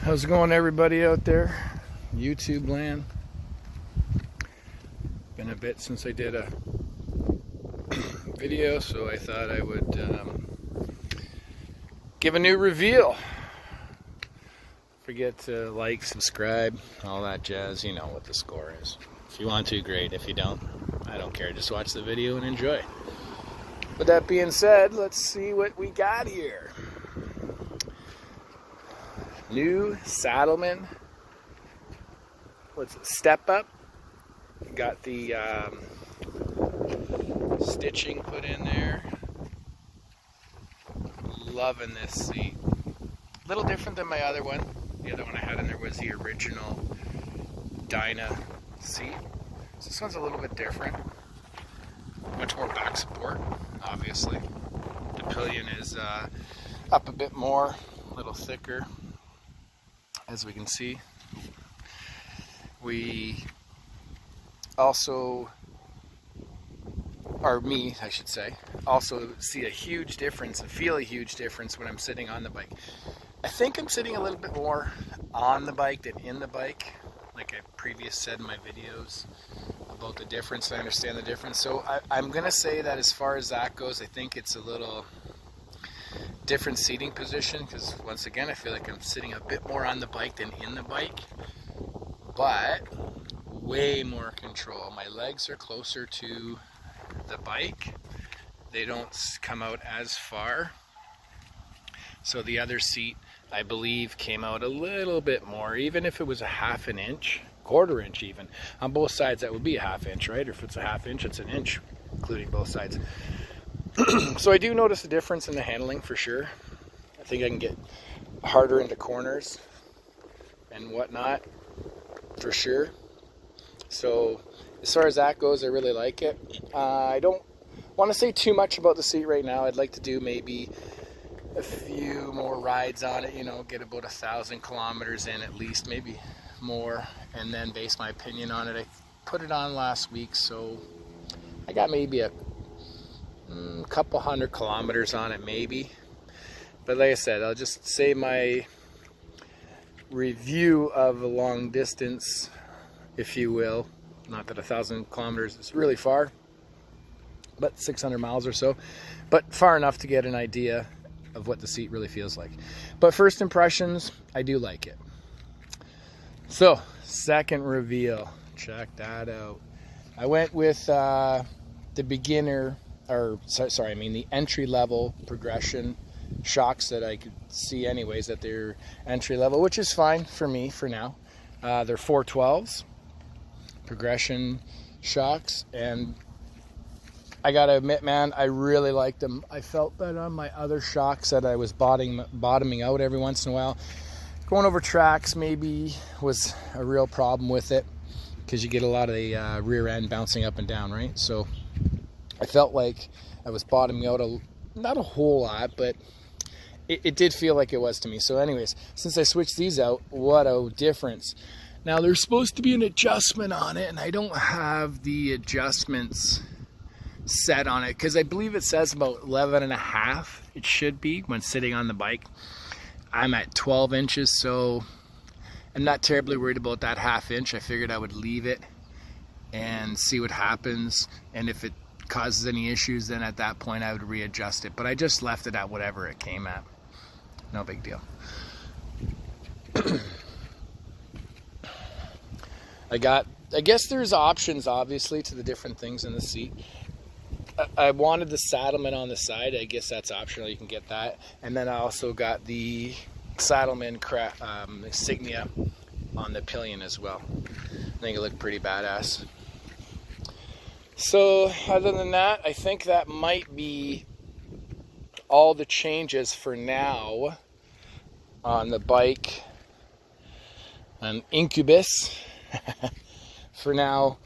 How's it going, everybody out there? YouTube land. Been a bit since I did a video, so I thought I would give a new reveal. Forget to like, subscribe, all that jazz. You know what the score is. If you want to, great. If you don't, I don't care. Just watch the video and enjoy. With that being said, let's see what we got here. New Saddlemen. What's it? Step up. Got the stitching put in there. Loving this seat. A little different than my other one. The other one I had in there was the original Dyna seat. So this one's a little bit different. Much more back support, obviously. The pillion is up a bit more, a little thicker, as we can see. We also, or me, I should say, also see a huge difference and feel a huge difference when I'm sitting on the bike. I think I'm sitting a little bit more on the bike than in the bike, like I previously said in my videos about the difference. I understand the difference. So I'm going to say that as far as that goes, I think it's a little different seating position, because once again, I feel like I'm sitting a bit more on the bike than in the bike, but way more control. My legs are closer to the bike. They don't come out as far. So the other seat, I believe, came out a little bit more, even if it was a half an inch, quarter inch even. On both sides, that would be a half inch, right? Or if it's a half inch, it's an inch, including both sides. So I do notice a difference in the handling for sure. I think I can get harder into corners and whatnot for sure. So as far as that goes, I really like it. I don't want to say too much about the seat right now. I'd like to do maybe a few more rides on it, you know, get about 1,000 kilometers in at least, maybe more, and then base my opinion on it. I put it on last week, so I got maybe a couple hundred kilometers on it maybe. But like I said, I'll just say my review of a long distance, if you will. Not that 1,000 kilometers is really far, but 600 miles or so, but far enough to get an idea of what the seat really feels like. But first impressions, I do like it. So second reveal, check that out. I went with the beginner, or sorry, I mean the entry level progression shocks that I could see anyways, that they're entry level, which is fine for me for now. They're 412s progression shocks, and I gotta admit, man, I really liked them. I felt that on my other shocks that I was bottoming out every once in a while. Going over tracks maybe was a real problem with it, because you get a lot of the rear end bouncing up and down, right? So I felt like I was bottoming out not a whole lot, but it did feel like it was to me. So anyways, since I switched these out, what a difference. Now there's supposed to be an adjustment on it, and I don't have the adjustments set on it, because I believe it says about 11.5 it should be when sitting on the bike. I'm at 12 inches, so I'm not terribly worried about that half inch. I figured I would leave it and see what happens, and if it causes any issues, then at that point I would readjust it. But I just left it at whatever it came at. No big deal. I guess there's options, obviously, to the different things in the seat. I wanted the Saddlemen on the side. I guess that's optional. You can get that. And then I also got the Saddlemen insignia on the pillion as well. I think it looked pretty badass. So other than that, I think that might be all the changes for now on the bike. An Incubus. For now,